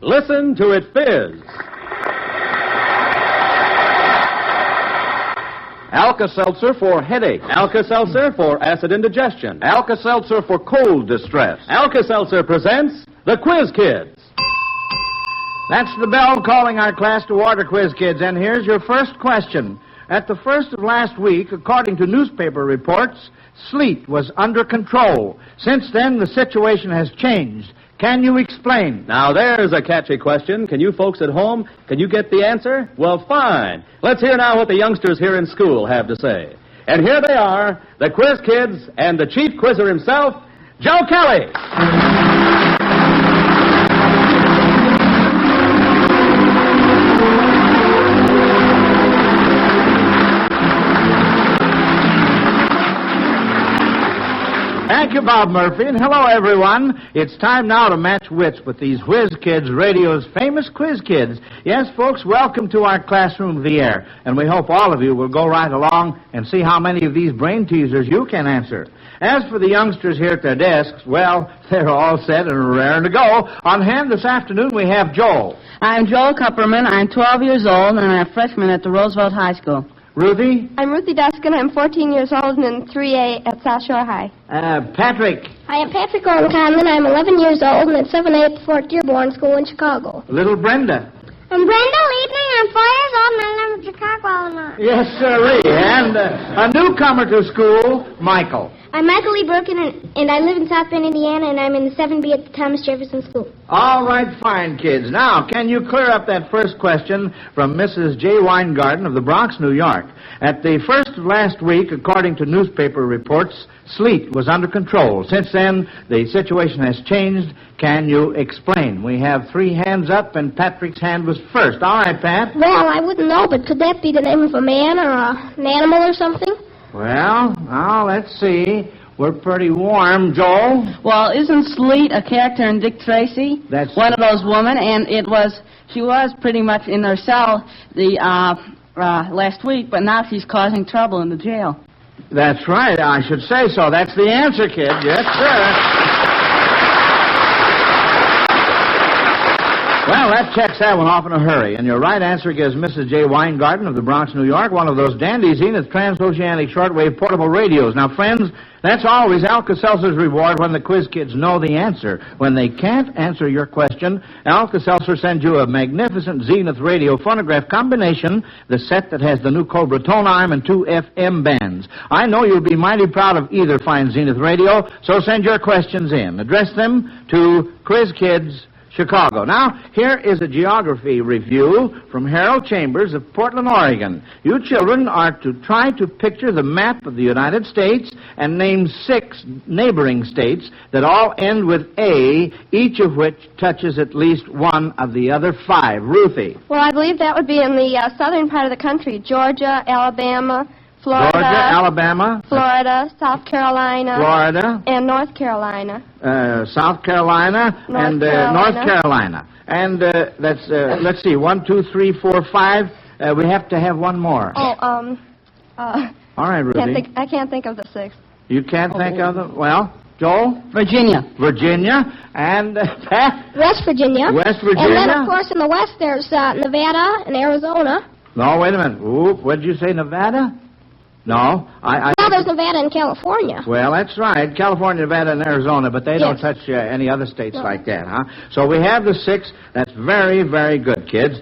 Listen to it fizz. Alka-Seltzer for headache. Alka-Seltzer for acid indigestion. Alka-Seltzer for cold distress. Alka-Seltzer presents the Quiz Kids. That's the bell calling our class to order, Quiz Kids. And here's your first question. At the first of last week, according to newspaper reports, sleet was under control. Since then, the situation has changed. Can you explain? Now, there's a catchy question. Can you folks at home, can you get the answer? Well, fine. Let's hear now what the youngsters here in school have to say. And here they are, the Quiz Kids and the chief quizzer himself, Joe Kelly. Thank you, Bob Murphy, and hello, everyone. It's time now to match wits with these Whiz Kids, radio's famous Quiz Kids. Yes, folks, welcome to our classroom of the air, and we hope all of you will go right along and see how many of these brain teasers you can answer. As for the youngsters here at their desks, well, they're all set and raring to go. On hand this afternoon, we have Joel. I'm Joel Kupperman. I'm 12 years old, and I'm a freshman at the Roosevelt High School. Ruthie? I'm Ruthie Duskin. I'm 14 years old and in 3A at South Shore High. Patrick? I am Patrick Orncommon. I'm 11 years old and at 7A at the Fort Dearborn School in Chicago. Little Brenda? I'm Brenda Liebling. I'm 4 years old and I live in Chicago, Illinois. Yes, sirree. And a newcomer to school, Michael. I'm Michael Lee Birkin, and I live in South Bend, Indiana, and I'm in the 7B at the Thomas Jefferson School. All right, fine, kids. Now, can you clear up that first question from Mrs. J. Weingarten of the Bronx, New York? At the first of last week, according to newspaper reports, sleet was under control. Since then, the situation has changed. Can you explain? We have 3 hands up, and Patrick's hand was first. All right, Pat. Well, I wouldn't know, but could that be the name of a man or an animal or something? Well, now, let's see. We're pretty warm, Joel. Well, isn't Sleet a character in Dick Tracy? That's one of those women, and she was pretty much in her cell last week, but now she's causing trouble in the jail. That's right. I should say so. That's the answer, kid. Yes, sir. Well, that checks that one off in a hurry. And your right answer gives Mrs. J. Weingarten of the Bronx, New York, one of those dandy Zenith transoceanic shortwave portable radios. Now, friends, that's always Alka-Seltzer's reward when the Quiz Kids know the answer. When they can't answer your question, Alka-Seltzer sends you a magnificent Zenith radio phonograph combination, the set that has the new Cobra tone arm and 2 FM bands. I know you'll be mighty proud of either fine Zenith radio, so send your questions in. Address them to Quiz Kids, Chicago. Now, here is a geography review from Harold Chambers of Portland, Oregon. You children are to try to picture the map of the United States and name 6 neighboring states that all end with A, each of which touches at least one of the other 5. Ruthie? Well, I believe that would be in the southern part of the country. Georgia, Alabama, Florida. Georgia, Alabama. Florida, South Carolina. Florida. And North Carolina. South Carolina and North Carolina. And that's, let's see, 1, 2, 3, 4, 5. We have to have one more. Oh, all right, Ruthie. I can't think of the 6th. You can't think of them? Well, Joel? Virginia. Virginia. And Pat? West Virginia. West Virginia. And then, of course, in the west, there's Nevada and Arizona. No, wait a minute. Ooh, what did you say, Nevada? No, Well, there's Nevada and California. Well, that's right. California, Nevada, and Arizona, but they don't touch any other states like that, huh? So we have the 6. That's very, very good, kids.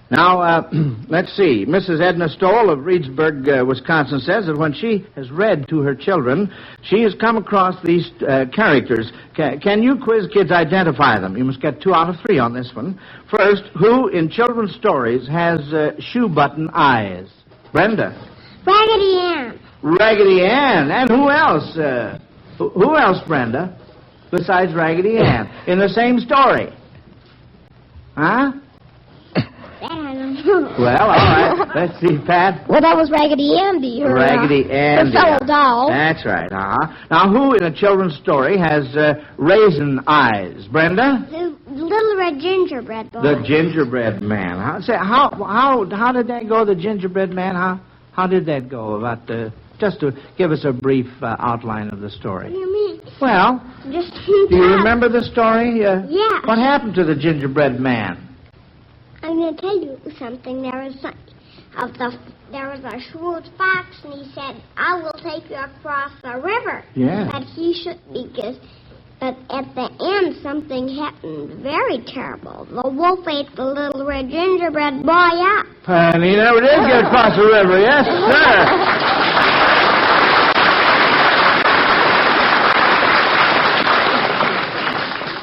Now, let's see. Mrs. Edna Stoll of Reedsburg, Wisconsin, says that when she has read to her children, she has come across these characters. Can you Quiz Kids identify them? You must get 2 out of 3 on this one. First, who in children's stories has shoe button eyes? Brenda? Raggedy Ann. Raggedy Ann. And who else? Who else, Brenda, besides Raggedy Ann? In the same story? Huh? That I don't know. Well, all right. Let's see, Pat. Well, that was Raggedy Andy. Raggedy Andy. Her fellow doll. That's right, Now, who in a children's story has raisin eyes? Brenda? The little red gingerbread boy. The gingerbread man. How did that go, the gingerbread man? How did that go? Tell just to give us a brief outline of the story. What do you mean? Well, Just do you remember the story? Yeah. What happened to the gingerbread man? I'm going to tell you something. There was a Schwartz fox, and he said, I will take you across the river. Yeah. But he should but at the end, something happened very terrible. The wolf ate the little red gingerbread boy up. And he never did get across the river. Yes, sir.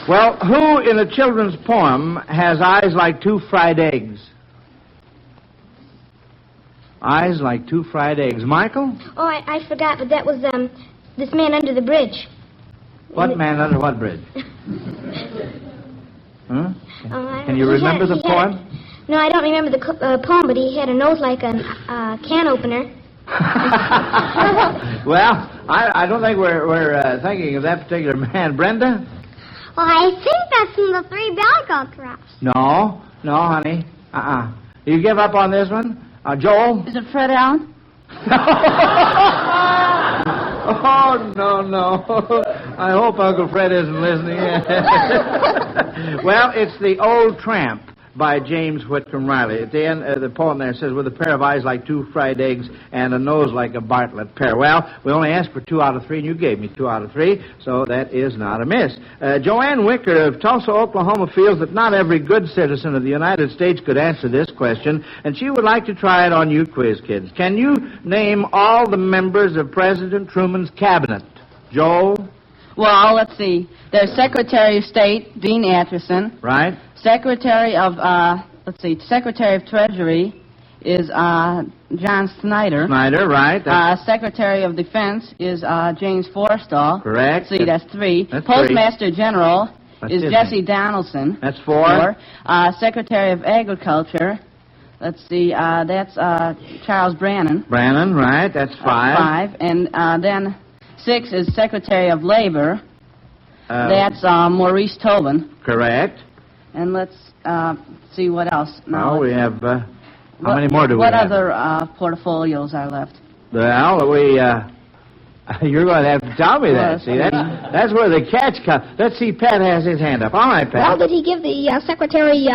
Well, who in a children's poem has eyes like 2 fried eggs? Eyes like 2 fried eggs. Michael? Oh, I forgot, but that was this man under the bridge. What man under what bridge? Huh? Can you He remember the poem? No, I don't remember the poem, but he had a nose like a can opener. Well, I don't think we're thinking of that particular man. Brenda? Well, I think that's in the Three Belly Goat Drops. No, honey. You give up on this one? Joel? Is it Fred Allen? Oh, no. I hope Uncle Fred isn't listening. Well, it's The Old Tramp by James Whitcomb Riley. At the end of the poem there, it says, with a pair of eyes like 2 fried eggs and a nose like a Bartlett pear. Well, we only asked for 2 out of 3, and you gave me 2 out of 3, so that is not amiss. Joanne Wicker of Tulsa, Oklahoma, feels that not every good citizen of the United States could answer this question, and she would like to try it on you, quiz kids. Can you name all the members of President Truman's cabinet? Joel? Well, let's see. There's Secretary of State, Dean Acheson. Right. Secretary of Treasury is John Snyder. Snyder, right. Secretary of Defense is James Forrestal. Correct. See, that's 3. That's Postmaster 3. General That's is Disney. Jesse Donaldson. That's 4. Secretary of Agriculture, let's see, that's Charles Brannan. Brannan, right. That's 5. 5. And then 6 is Secretary of Labor. That's Maurice Tobin. Correct. And let's see what else. Now we have, how many more do we what have? What other portfolios are left? Well, you're going to have to tell me that. See, that's where the catch comes. Let's see, Pat has his hand up. All right, Pat. Well, did he give the Secretary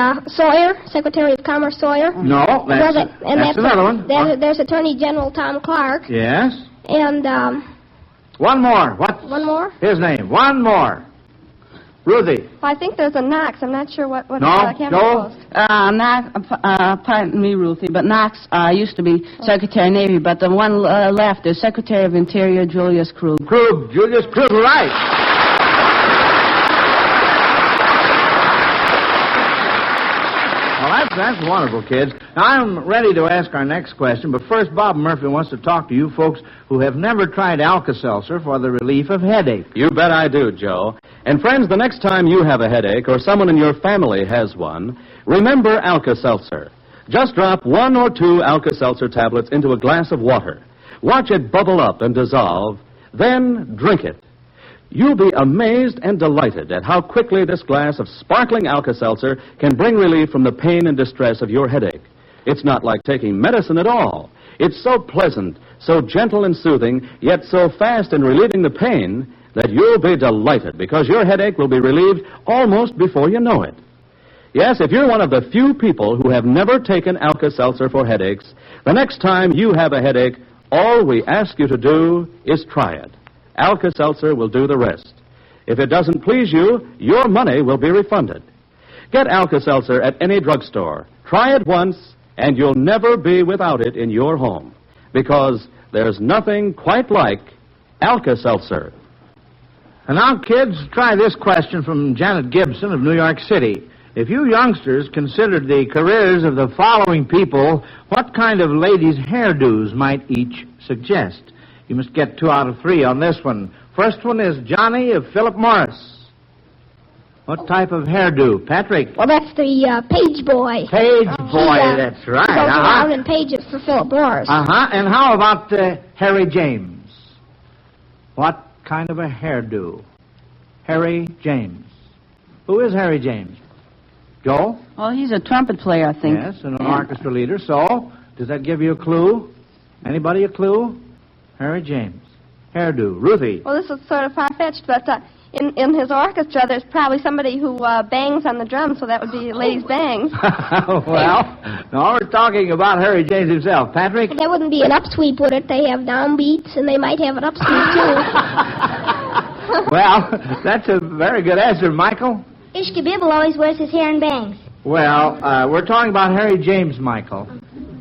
Secretary of Commerce Sawyer? No, that's another one. There's Attorney General Tom Clark. Yes. And, one more. What? One more? His name. One more. Ruthie. Well, I think there's a Knox. I'm not sure what No, cabinet Joel? post. Knox, pardon me, Ruthie, but Knox used to be Secretary of Navy, but the one left is Secretary of Interior, Julius Krug. Julius Krug, right. Well, that's wonderful, kids. Now, I'm ready to ask our next question, but first, Bob Murphy wants to talk to you folks who have never tried Alka-Seltzer for the relief of headache. You bet I do, Joe. And friends, the next time you have a headache or someone in your family has one, remember Alka-Seltzer. Just drop 1 or 2 Alka-Seltzer tablets into a glass of water. Watch it bubble up and dissolve, then drink it. You'll be amazed and delighted at how quickly this glass of sparkling Alka-Seltzer can bring relief from the pain and distress of your headache. It's not like taking medicine at all. It's so pleasant, so gentle and soothing, yet so fast in relieving the pain that you'll be delighted because your headache will be relieved almost before you know it. Yes, if you're one of the few people who have never taken Alka-Seltzer for headaches, the next time you have a headache, all we ask you to do is try it. Alka-Seltzer will do the rest. If it doesn't please you, your money will be refunded. Get Alka-Seltzer at any drugstore. Try it once, and you'll never be without it in your home. Because there's nothing quite like Alka-Seltzer. And now, kids, try this question from Janet Gibson of New York City. If you youngsters considered the careers of the following people, what kind of ladies' hairdos might each suggest? You must get 2 out of 3 on this one. First one is Johnny of Philip Morris. What type of hairdo? Patrick? Well, that's the page boy. Page boy, that's right. He goes around and pages for Philip Morris. And how about Harry James? What kind of a hairdo? Harry James. Who is Harry James? Joel? Well, he's a trumpet player, I think. Yes, and an orchestra leader. So, does that give you a clue? Anybody a clue? Harry James. Hairdo. Ruthie. Well, this is sort of far-fetched, but in his orchestra, there's probably somebody who bangs on the drums, so that would be Ladies Bangs. Well, no, we're talking about Harry James himself. Patrick? There wouldn't be an upsweep, would it? They have downbeats, and they might have an upsweep, too. Well, that's a very good answer. Michael? Ishkabibble always wears his hair in bangs. Well, we're talking about Harry James, Michael.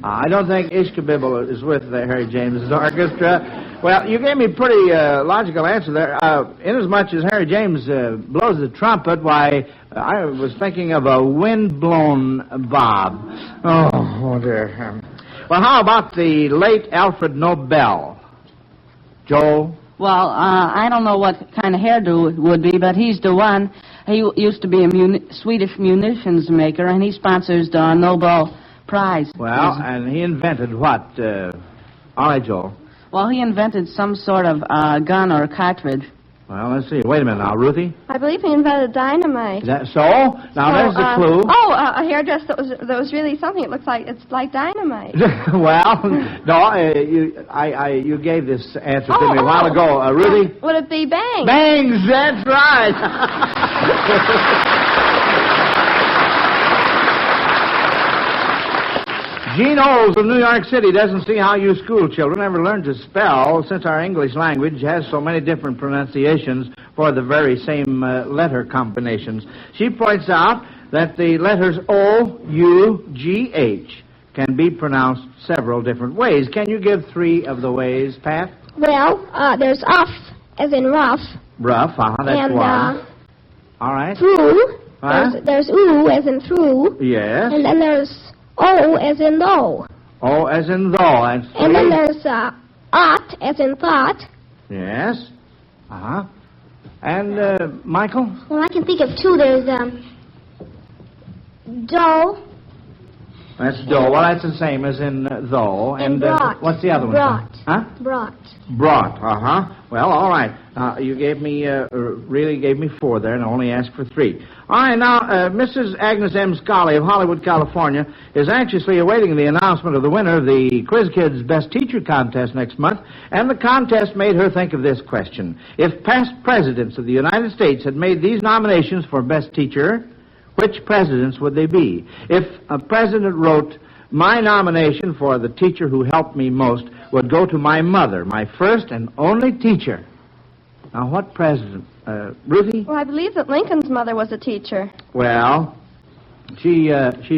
I don't think Ishkabibble is with Harry James's orchestra. Well, you gave me a pretty logical answer there. Inasmuch as Harry James blows the trumpet, why, I was thinking of a wind-blown bob. Oh, dear. Well, how about the late Alfred Nobel? Joe? Well, I don't know what kind of hairdo it would be, but he's the one. He used to be a Swedish munitions maker, and he sponsors the Nobel Prize. Well, and he invented what? All right, Joel. Well, he invented some sort of gun or cartridge. Well, let's see. Wait a minute now, Ruthie. I believe he invented dynamite. Is that so? Now, there's the clue. A hairdress that was really something. It looks like it's like dynamite. Well, no, you gave this answer to me a while ago. Ruthie? Would it be Bangs? Bangs, that's right. Gene Olds of New York City doesn't see how you school children ever learn to spell, since our English language has so many different pronunciations for the very same letter combinations. She points out that the letters O-U-G-H can be pronounced several different ways. Can you give 3 of the ways, Pat? Well, there's uff, as in rough. Rough, that's and, one. All right. Through. There's oo, as in through. Yes. And then there's O, as in though. O, as in though. And then there's ot, as in thought. Yes. Uh-huh. And, Michael? Well, I can think of 2. There's, dough. That's dough. Well, that's the same as in though. And brought. What's the other one? Brought. Huh? Brought. Brought. Uh-huh. Well, all right. You gave me, really gave me 4 there, and I only asked for 3. All right, now, Mrs. Agnes M. Scully of Hollywood, California, is anxiously awaiting the announcement of the winner of the Quiz Kids Best Teacher Contest next month, and the contest made her think of this question. If past presidents of the United States had made these nominations for Best Teacher, which presidents would they be? If a president wrote, my nomination for the teacher who helped me most would go to my mother, my first and only teacher. Now, what president? Ruthie? Well, I believe that Lincoln's mother was a teacher. Well, she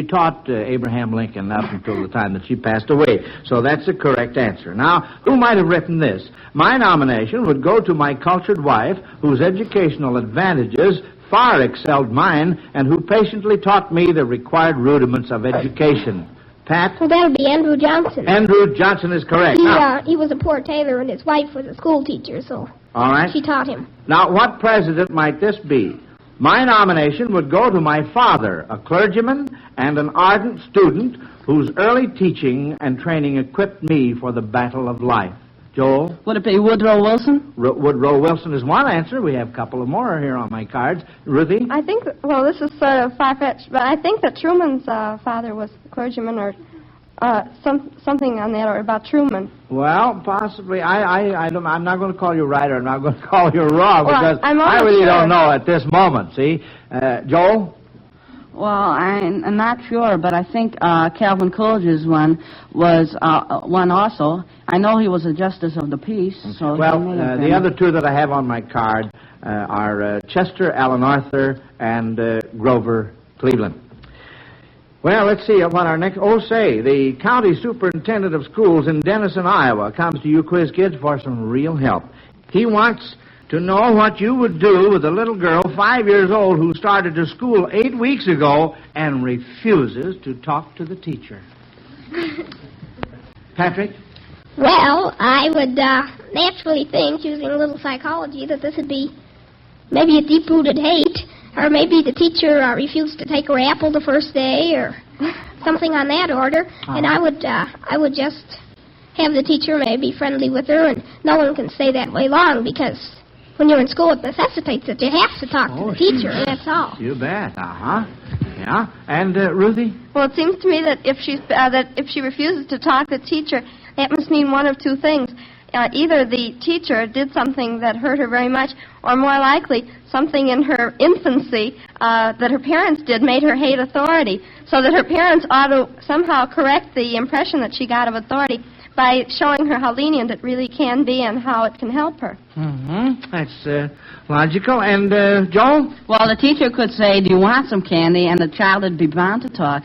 taught Abraham Lincoln up until the time that she passed away. So that's the correct answer. Now, who might have written this? My nomination would go to my cultured wife, whose educational advantages far excelled mine, and who patiently taught me the required rudiments of education. Pat? Well, that would be Andrew Johnson. Andrew Johnson is correct. He was a poor tailor, and his wife was a school teacher, so all right. She taught him. Now, what president might this be? My nomination would go to my father, a clergyman and an ardent student whose early teaching and training equipped me for the battle of life. Joel? Would it be Woodrow Wilson? Woodrow Wilson is one answer. We have a couple of more here on my cards. Ruthie? I think, well, this is sort of far-fetched, but I think that Truman's father was a clergyman or something on that, or about Truman. Well, possibly. I'm not going to call you right, or I'm not going to call you wrong, because I really don't know at this moment, see? Joel? Well, I'm not sure, but I think Calvin Coolidge's one was one also. I know he was a justice of the peace. So well, the other 2 that I have on my card are Chester Allen Arthur and Grover Cleveland. Well, let's see what our next... the county superintendent of schools in Denison, Iowa, comes to you Quiz Kids for some real help. He wants to know what you would do with a little girl 5 years old who started to school 8 weeks ago and refuses to talk to the teacher. Patrick? Well, I would naturally think, using a little psychology, that this would be maybe a deep-rooted hate, or maybe the teacher refused to take her apple the first day, or something on that order. And I would just have the teacher maybe friendly with her, and no one can stay that way long, because when you're in school, it necessitates that you have to talk to the teacher, and that's all. You bet. Uh-huh. Yeah. And, Ruthie? Well, it seems to me that if she refuses to talk to the teacher, that must mean one of 2 things. either the teacher did something that hurt her very much, or more likely, something in her infancy that her parents did made her hate authority, so that her parents ought to somehow correct the impression that she got of authority by showing her how lenient it really can be and how it can help her. Mm-hmm. That's logical. And, Joel? Well, the teacher could say, do you want some candy? And the child would be bound to talk.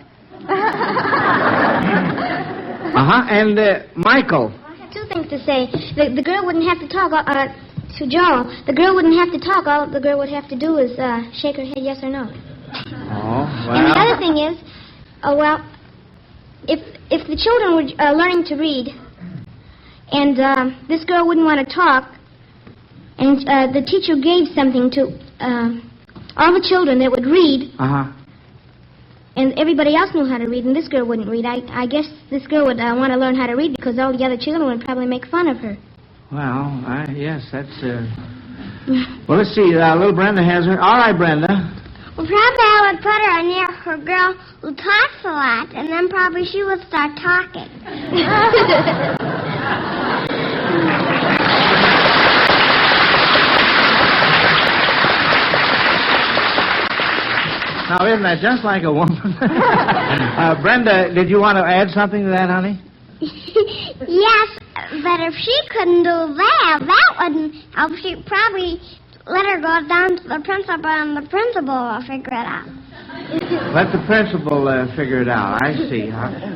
And, Michael? I have two things to say. The girl wouldn't have to talk to Joel. The girl wouldn't have to talk. All the girl would have to do is shake her head yes or no. Oh, well. And the other thing is, if the children were learning to read, and this girl wouldn't want to talk, and the teacher gave something to all the children that would read, and everybody else knew how to read, and this girl wouldn't read, I guess this girl would want to learn how to read because all the other children would probably make fun of her. Well, yes, that's... Well, let's see. Little Brenda has her. All right, Brenda. Well, probably I would put her near her girl who talks a lot, and then probably she would start talking. Now, isn't that just like a woman? Brenda, did you want to add something to that, honey? Yes, but if she couldn't do that wouldn't help. She'd probably let her go down to the principal, and the principal will figure it out. Let the principal figure it out. I see.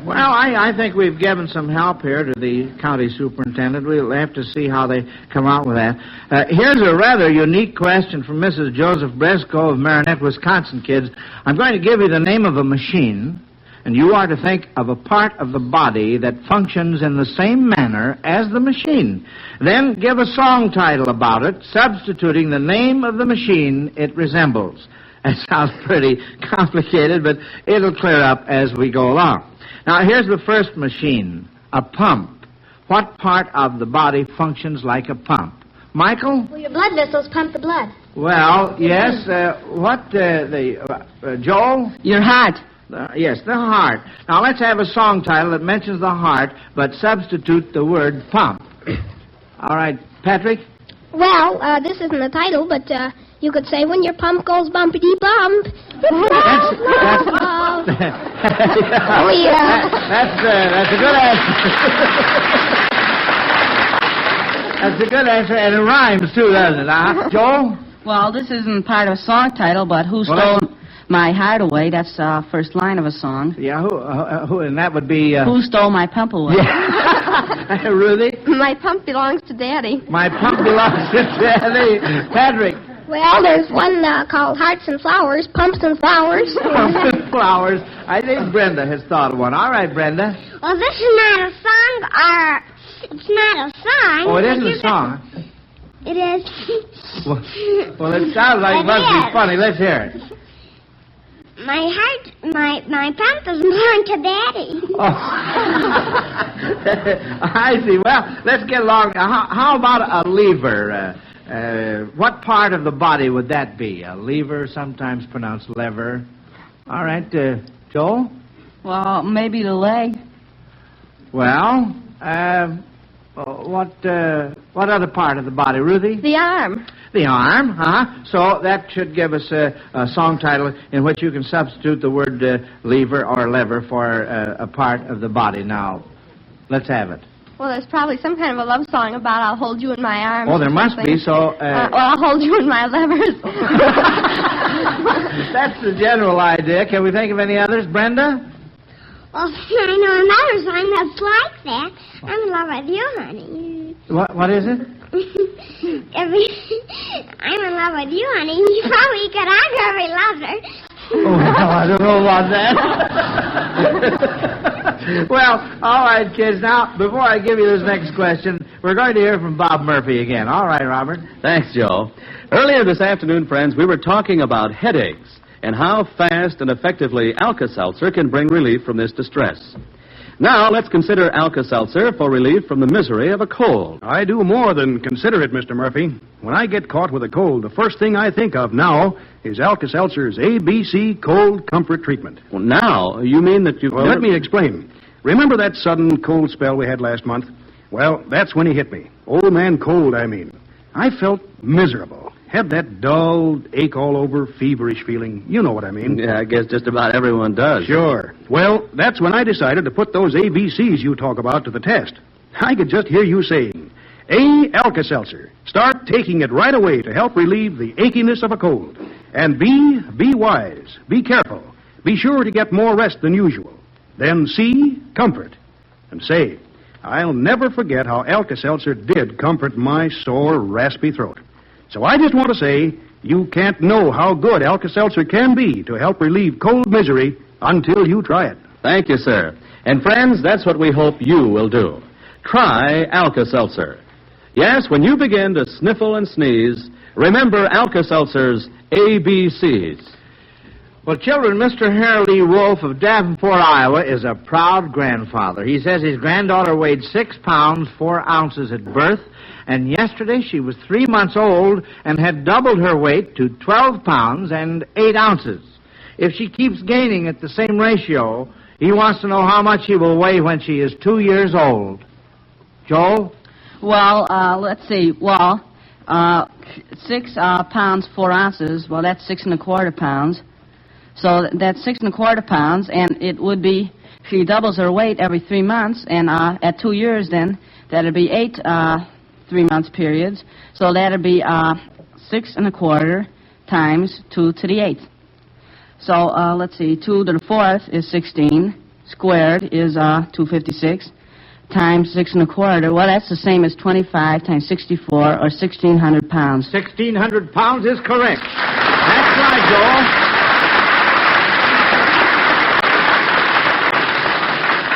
Well, I think we've given some help here to the county superintendent. We'll have to see how they come out with that. Here's a rather unique question from Mrs. Joseph Bresco of Marinette, Wisconsin, kids. I'm going to give you the name of a machine, and you are to think of a part of the body that functions in the same manner as the machine. Then give a song title about it, substituting the name of the machine it resembles. That sounds pretty complicated, but it'll clear up as we go along. Now, here's the first machine, a pump. What part of the body functions like a pump? Michael? Well, your blood vessels pump the blood. Well, yes. Joel? Your heart. Yes, the heart. Now, let's have a song title that mentions the heart, but substitute the word pump. All right, Patrick? Well, this isn't the title, but you could say, when your pump goes bumpity-bump. That's a good answer. That's a good answer, and it rhymes, too, doesn't it? Joel? Well, this isn't part of a song title, but Who Stole My Heart Away? That's the first line of a song. Yeah, who and that would be... Who Stole My Pump Away? Yeah. Ruthie? My pump belongs to Daddy. My pump belongs to Daddy. Patrick? Well, there's one called Hearts and Flowers, Pumps and Flowers. Pumps and Flowers. I think Brenda has thought of one. All right, Brenda. Well, this is not a song, it's not a song. Oh, it isn't a song. It is. Well, it sounds like it must be funny. Let's hear it. My pump is belong to Daddy. Oh. I see. Well, let's get along. How about a lever? What part of the body would that be? A lever, sometimes pronounced lever. All right, Joel? Well, maybe the leg. Well, what other part of the body, Ruthie? The arm. The arm, So that should give us a song title in which you can substitute the word lever or lever for a part of the body. Now, let's have it. Well, there's probably some kind of a love song about I'll hold you in my arms. Oh, there must be, so... well, I'll hold you in my levers. That's the general idea. Can we think of any others? Brenda? Well, I know another song that's like that. I'm in love with you, honey. What is it? I'm in love with you, honey. You probably could argue every lover. Oh, well, I don't know about that. Well, all right, kids. Now, before I give you this next question, we're going to hear from Bob Murphy again. All right, Robert. Thanks, Joe. Earlier this afternoon, friends, we were talking about headaches and how fast and effectively Alka-Seltzer can bring relief from this distress. Now, let's consider Alka-Seltzer for relief from the misery of a cold. I do more than consider it, Mr. Murphy. When I get caught with a cold, the first thing I think of now is Alka-Seltzer's ABC Cold Comfort Treatment. Well, now, you mean that you've... Well, let me explain. Remember that sudden cold spell we had last month? Well, that's when he hit me. Old man cold, I mean. I felt miserable. Had that dull, ache all over, feverish feeling. You know what I mean. Yeah, I guess just about everyone does. Sure. Well, that's when I decided to put those ABCs you talk about to the test. I could just hear you saying, A, Alka-Seltzer. Start taking it right away to help relieve the achiness of a cold. And B, be wise. Be careful. Be sure to get more rest than usual. Then C, comfort. And say, I'll never forget how Alka-Seltzer did comfort my sore, raspy throat. So I just want to say, you can't know how good Alka-Seltzer can be to help relieve cold misery until you try it. Thank you, sir. And friends, that's what we hope you will do. Try Alka-Seltzer. Yes, when you begin to sniffle and sneeze, remember Alka-Seltzer's ABCs. Well, children, Mr. Harry Wolf of Davenport, Iowa, is a proud grandfather. He says his granddaughter weighed 6 pounds, 4 ounces at birth, and yesterday she was 3 months old and had doubled her weight to 12 pounds and 8 ounces. If she keeps gaining at the same ratio, he wants to know how much she will weigh when she is 2 years old. Joel? Well, let's see. Well, 6 pounds, 4 ounces, well, that's 6 1/4 pounds. So that's 6 1/4 pounds, and it would be, she doubles her weight every 3 months, and at 2 years then, that'd be 8 3-month periods. So that'd be 6 1/4 times 2 to the 8th. So let's see, 2 to the 4th is 16, squared is 256, times 6 1/4. Well, that's the same as 25 times 64, or 1,600 pounds. 1,600 pounds is correct. That's right, Joel.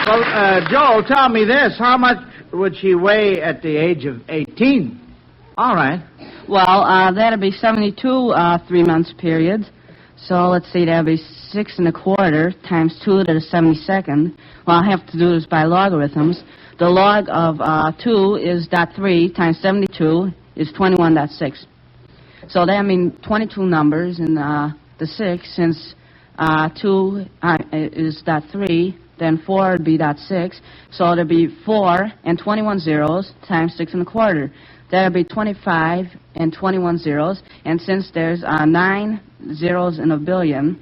Well, Joel, tell me this. How much would she weigh at the age of 18? All right. Well, that'd be 72 3-month periods. So let's see, that'd be 6 1/4 times 2 to the 72nd. Well, I'll have to do this by logarithms. The log of 2 is 0.3 times 72 is 21.6. So that means 22 numbers in the 6, since 2 is 0.3. Then 4 would be 0.6, so it'd be 4 and 21 zeros times 6 1/4. That'd be 25 and 21 zeros, and since there's 9 zeros in a billion,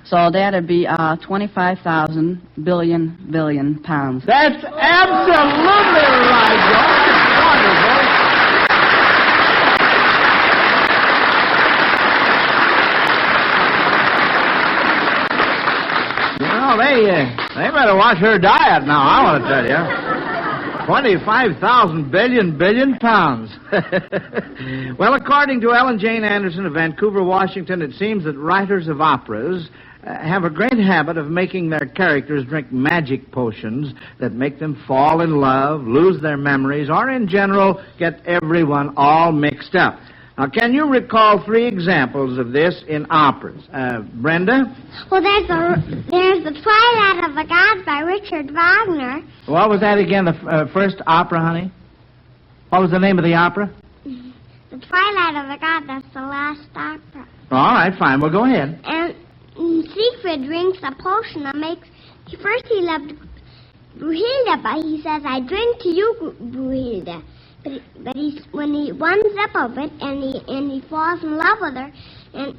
so that'd be 25,000 billion pounds. That's absolutely right, Joel. That's wonderful. Well, they better watch her diet now, I want to tell you. 25,000 billion pounds. Well, according to Ellen Jane Anderson of Vancouver, Washington, it seems that writers of operas have a great habit of making their characters drink magic potions that make them fall in love, lose their memories, or in general get everyone all mixed up. Now, can you recall 3 examples of this in operas? Brenda? Well, there's the Twilight of the Gods by Richard Wagner. What was that again, the first opera, honey? What was the name of the opera? The Twilight of the Gods, that's the last opera. All right, fine. Well, go ahead. And Siegfried drinks a potion that makes... First he loved Brunhilde, but he says, I drink to you, Brunhilde. But when he winds up of it and he falls in love with her, and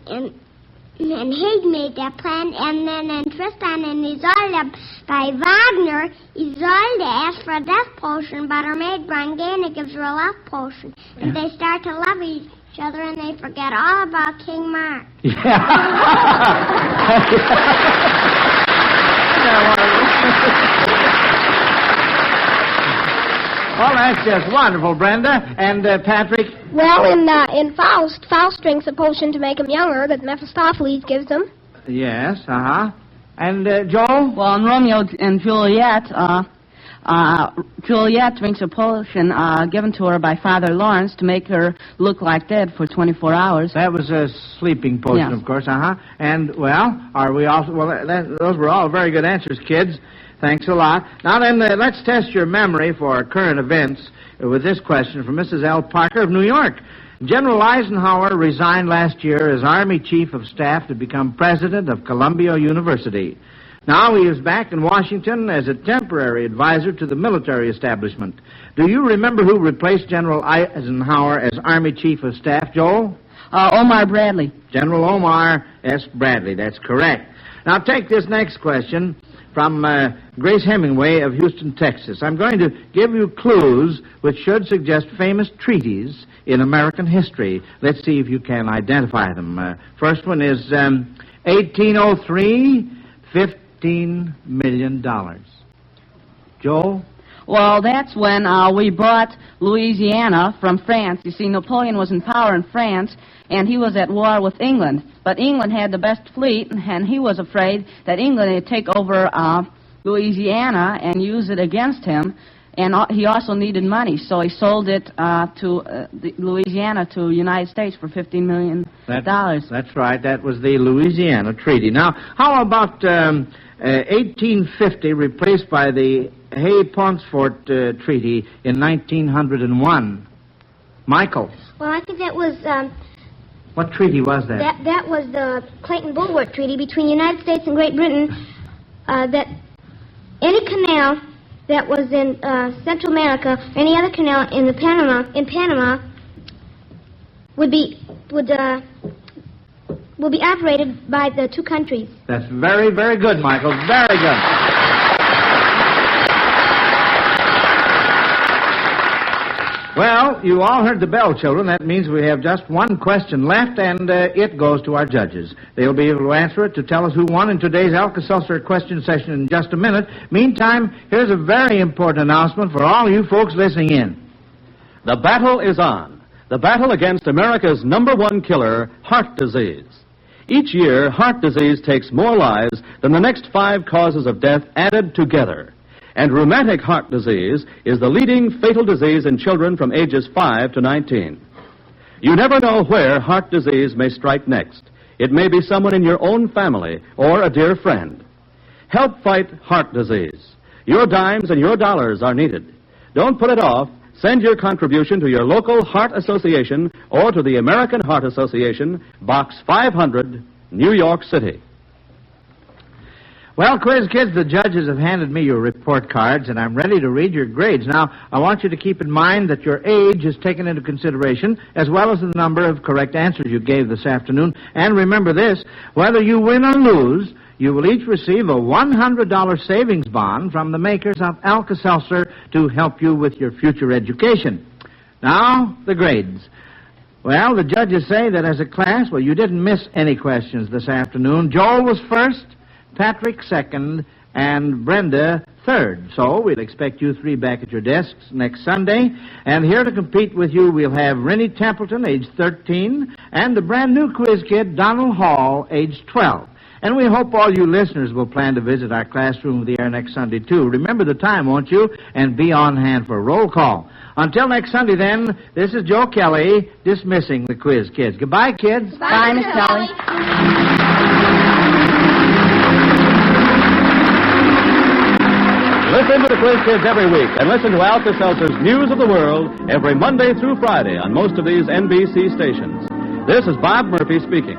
Hague made that plan, and then in Tristan and Isolde by Wagner, Isolde asks for a death potion, but her maid Brangäne gives her a love potion, and they start to love each other, and they forget all about King Mark. Well, that's just wonderful, Brenda. And Patrick? Well, in Faust drinks a potion to make him younger that Mephistopheles gives him. Yes, And Joel? Well, in Romeo and Juliet, Juliet drinks a potion given to her by Father Lawrence to make her look like dead for 24 hours. That was a sleeping potion, yes. Of course, And, well, are we also... Well, those were all very good answers, kids. Thanks a lot. Now then, let's test your memory for current events with this question from Mrs. L. Parker of New York. General Eisenhower resigned last year as Army Chief of Staff to become President of Columbia University. Now he is back in Washington as a temporary advisor to the military establishment. Do you remember who replaced General Eisenhower as Army Chief of Staff, Joel? Omar Bradley. General Omar S. Bradley, that's correct. Now take this next question from Grace Hemingway of Houston, Texas. I'm going to give you clues which should suggest famous treaties in American history. Let's see if you can identify them. First one is 1803, $15 million. Joel? Well, that's when we bought Louisiana from France. You see, Napoleon was in power in France, and he was at war with England. But England had the best fleet, and he was afraid that England would take over Louisiana and use it against him. And he also needed money, so he sold it to Louisiana to the United States for $15 million. That's right. That was the Louisiana Treaty. Now, how about 1850 replaced by the Hay-Ponsford Treaty in 1901? Michael? Well, I think that was... what treaty was that? That was the Clayton-Bulworth Treaty between the United States and Great Britain, that any canal that was in Central America, any other canal in Panama would be operated by the two countries. That's very, very good, Michael. Very good. Well, you all heard the bell, children. That means we have just one question left, and it goes to our judges. They'll be able to answer it to tell us who won in today's Alka-Seltzer question session in just a minute. Meantime, here's a very important announcement for all you folks listening in. The battle is on. The battle against America's #1 killer, heart disease. Each year, heart disease takes more lives than the next 5 causes of death added together. And rheumatic heart disease is the leading fatal disease in children from ages 5 to 19. You never know where heart disease may strike next. It may be someone in your own family or a dear friend. Help fight heart disease. Your dimes and your dollars are needed. Don't put it off. Send your contribution to your local Heart Association or to the American Heart Association, Box 500, New York City. Well, Quiz Kids, the judges have handed me your report cards, and I'm ready to read your grades. Now, I want you to keep in mind that your age is taken into consideration, as well as the number of correct answers you gave this afternoon. And remember this, whether you win or lose, you will each receive a $100 savings bond from the makers of Alka-Seltzer to help you with your future education. Now, the grades. Well, the judges say that as a class, well, you didn't miss any questions this afternoon. Joel was first, Patrick second, and Brenda third. So we'll expect you 3 back at your desks next Sunday. And here to compete with you, we'll have Rennie Templeton, age 13, and the brand new quiz kid, Donald Hall, age 12. And we hope all you listeners will plan to visit our classroom of the air next Sunday, too. Remember the time, won't you? And be on hand for roll call. Until next Sunday, then, this is Joe Kelly dismissing the Quiz Kids. Goodbye, kids. Bye, Miss Kelly. Listen to the Quiz Kids every week, and listen to Alka-Seltzer's News of the World every Monday through Friday on most of these NBC stations. This is Bob Murphy speaking.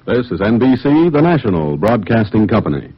This is NBC, the national broadcasting company.